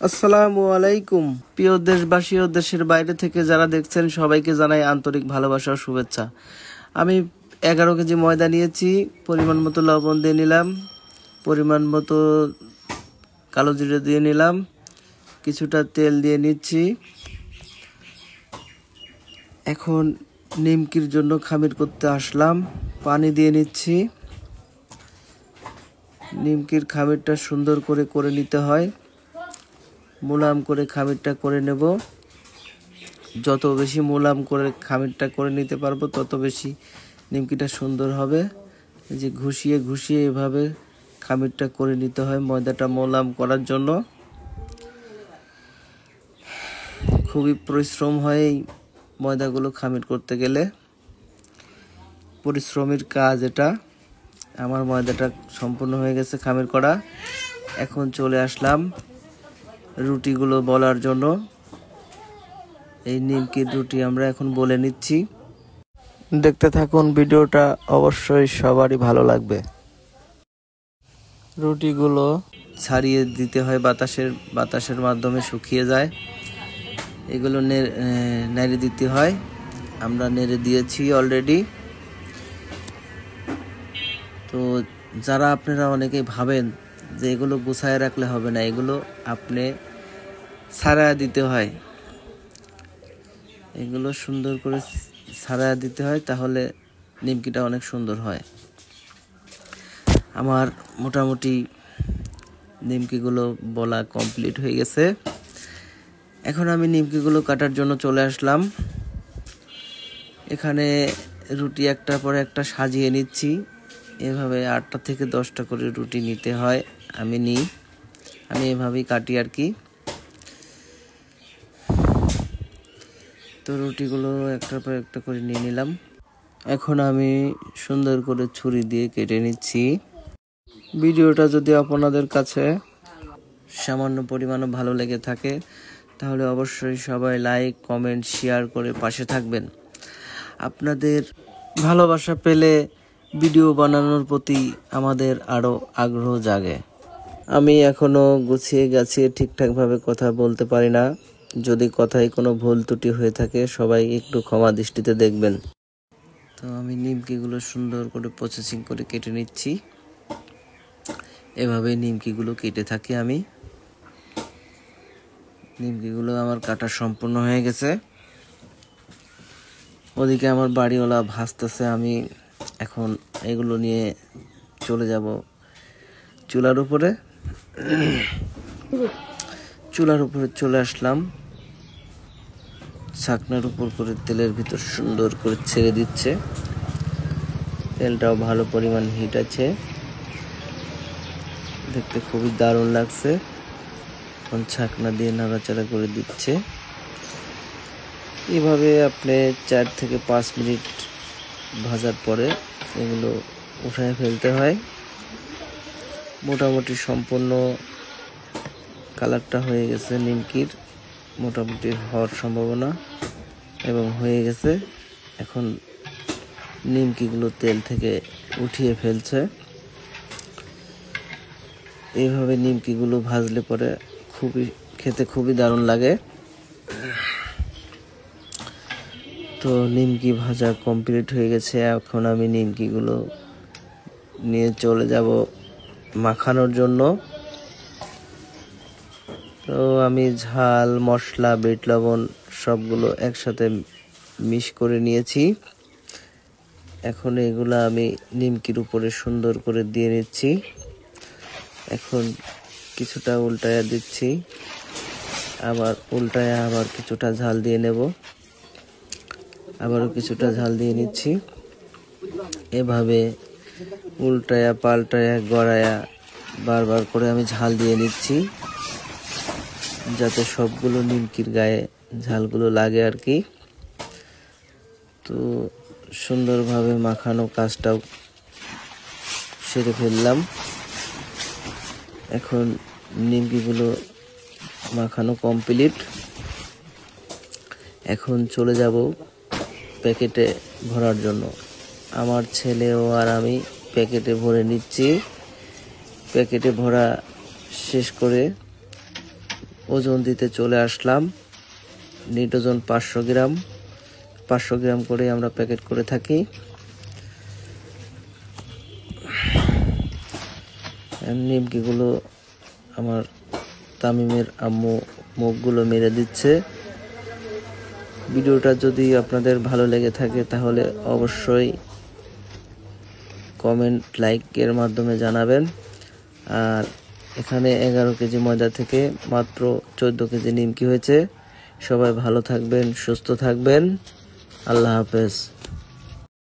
আসসালামু আলাইকুম প্রিয় দেশবাসী ও দেশের বাইরে থেকে যারা দেখছেন সবাইকে জানাই আন্তরিক ভালোবাসা ও শুভেচ্ছা। আমি 11 কেজি ময়দা নিয়েছি, পরিমাণ মতো লবণ দিয়ে নিলাম, পরিমাণ মতো কালো জিরে দিয়ে নিলাম, কিছুটা তেল দিয়ে নিচ্ছি। এখন নিমকির জন্য খামির করতে আসলাম, পানি দিয়ে নিচ্ছি। নিমকির খামিরটা সুন্দর করে নিতে হয়, মোলাম করে খামিরটা করে নেব। যত বেশি মোলাম করে খামিরটা করে নিতে পারবো তত বেশি নিমকিটা সুন্দর হবে। এই যে ঘুষিয়ে এভাবে খামিরটা করে নিতে হয় ময়দাটা মোলাম করার জন্য। খুবই পরিশ্রম হয় এই ময়দাগুলো খামির করতে গেলে, পরিশ্রমের কাজ এটা। আমার ময়দাটা সম্পূর্ণ হয়ে গেছে খামির করা। এখন চলে আসলাম রুটিগুলো বলার জন্য। এই নিমকির রুটি আমরা এখন বলে নিচ্ছি, দেখতে থাকুন ভিডিওটা, অবশ্যই সবারই ভালো লাগবে। রুটিগুলো ছাড়িয়ে দিতে হয়, বাতাসের মাধ্যমে শুকিয়ে যায়। এগুলো নেড়ে দিতে হয়, আমরা নেড়ে দিয়েছি অলরেডি। তো যারা আপনারা অনেকেই ভাবেন যে এগুলো গুছায় রাখলে হবে না, এগুলো আপনি ছাড়া দিতে হয়, এগুলো সুন্দর করে ছাড়া দিতে হয়, তাহলে নিমকিটা অনেক সুন্দর হয়। আমার মোটামুটি নিমকিগুলো বলা কমপ্লিট হয়ে গেছে। এখন আমি নিমকিগুলো কাটার জন্য চলে আসলাম। এখানে রুটি একটার পর একটা সাজিয়ে নিচ্ছি। এভাবে 8টা থেকে 10টা করে রুটি নিতে হয়, আমি এভাবেই কাটি আর কি। তো রুটিগুলো একটার পর একটা করে নিয়ে নিলাম। এখন আমি সুন্দর করে ছুরি দিয়ে কেটে নিচ্ছি। ভিডিওটা যদি আপনাদের কাছে সামান্য পরিমাণও ভালো লেগে থাকে তাহলে অবশ্যই সবাই লাইক, কমেন্ট, শেয়ার করে পাশে থাকবেন। আপনাদের ভালোবাসা পেলে ভিডিও বানানোর প্রতি আমাদের আরও আগ্রহ জাগে। আমি এখনও গুছিয়ে গাছিয়ে ঠিকঠাকভাবে কথা বলতে পারি না, যদি কথায় কোনো ভুল ত্রুটি হয়ে থাকে সবাই একটু ক্ষমা দৃষ্টিতে দেখবেন। তো আমি নিমকিগুলো সুন্দর করে প্রসেসিং করে কেটে নিচ্ছি। এভাবে নিমকিগুলো কেটে থাকি আমি। নিমকিগুলো আমার কাটা সম্পূর্ণ হয়ে গেছে। ওদিকে আমার বাড়িওয়ালা ভাজতেছে, আমি এখন এগুলো নিয়ে চলে যাব চুলার উপরে। চলে আসলাম, ছাকনার উপর করে তেলের ভিতর সুন্দর করে ছেড়ে দিচ্ছে। তেলটাও ভালো পরিমাণ হিট আছে, দেখতে খুবই দারুণ লাগছে। এখন ছাকনা দিয়ে নাড়াচাড়া করে দিচ্ছে। এভাবে আপনি 4 থেকে 5 মিনিট ভাজার পরে এগুলো উঠায় ফেলতে হয়। মোটামুটি সম্পূর্ণ কালারটা হয়ে গেছে নিমকির, মোটামুটি হওয়ার সম্ভাবনা এবং হয়ে গেছে। এখন নিমকিগুলো তেল থেকে উঠিয়ে ফেলছে। এইভাবে নিমকিগুলো ভাজলে পরে খেতে খুবই দারুণ লাগে। তো নিমকি ভাজা কমপ্লিট হয়ে গেছে। এখন আমি নিমকিগুলো নিয়ে চলে যাব মাখানোর জন্য। তো আমি ঝাল, মশলা, বিট লবণ সবগুলো একসাথে মিক্স করে নিয়েছি। এখন এগুলো আমি নিমকির উপরে সুন্দর করে দিয়ে নিচ্ছি। এখন কিছুটা উল্টায়া দিচ্ছি, আবার কিছুটা ঝাল দিয়ে নেব, আবারও কিছুটা ঝাল দিয়ে নিচ্ছি। এভাবে উল্টায়া পাল্টায়া গড়ায়া বারবার করে আমি ঝাল দিয়ে নিচ্ছি, যাতে সবগুলো নিমকির গায়ে ঝালগুলো লাগে আর কি। তো সুন্দরভাবে মাখানো কাজটাও সেরে ফেললাম। এখন নিমকিগুলো মাখানো কমপ্লিট। এখন চলে যাব প্যাকেটে ভরার জন্য। আমার ছেলেও আর আমি প্যাকেটে ভরে নিচ্ছি। প্যাকেটে ভরা শেষ করে ওজন দিতে চলে আসলাম। নিট ওজন 500 গ্রাম। 500 গ্রাম করে আমরা প্যাকেট করে থাকি। নিমকিগুলো আমার তামিমের আম্মু মুখগুলো মেরে দিচ্ছে। ভিডিওটা যদি আপনাদের ভালো লেগে থাকে তাহলে অবশ্যই কমেন্ট লাইকের মাধ্যমে জানাবেন। আর এখানে 11 কেজি ময়দা থেকে মাত্র 14 কেজি নিমকি হয়েছে। সবাই ভালো থাকবেন, সুস্থ থাকবেন। আল্লাহ হাফেজ।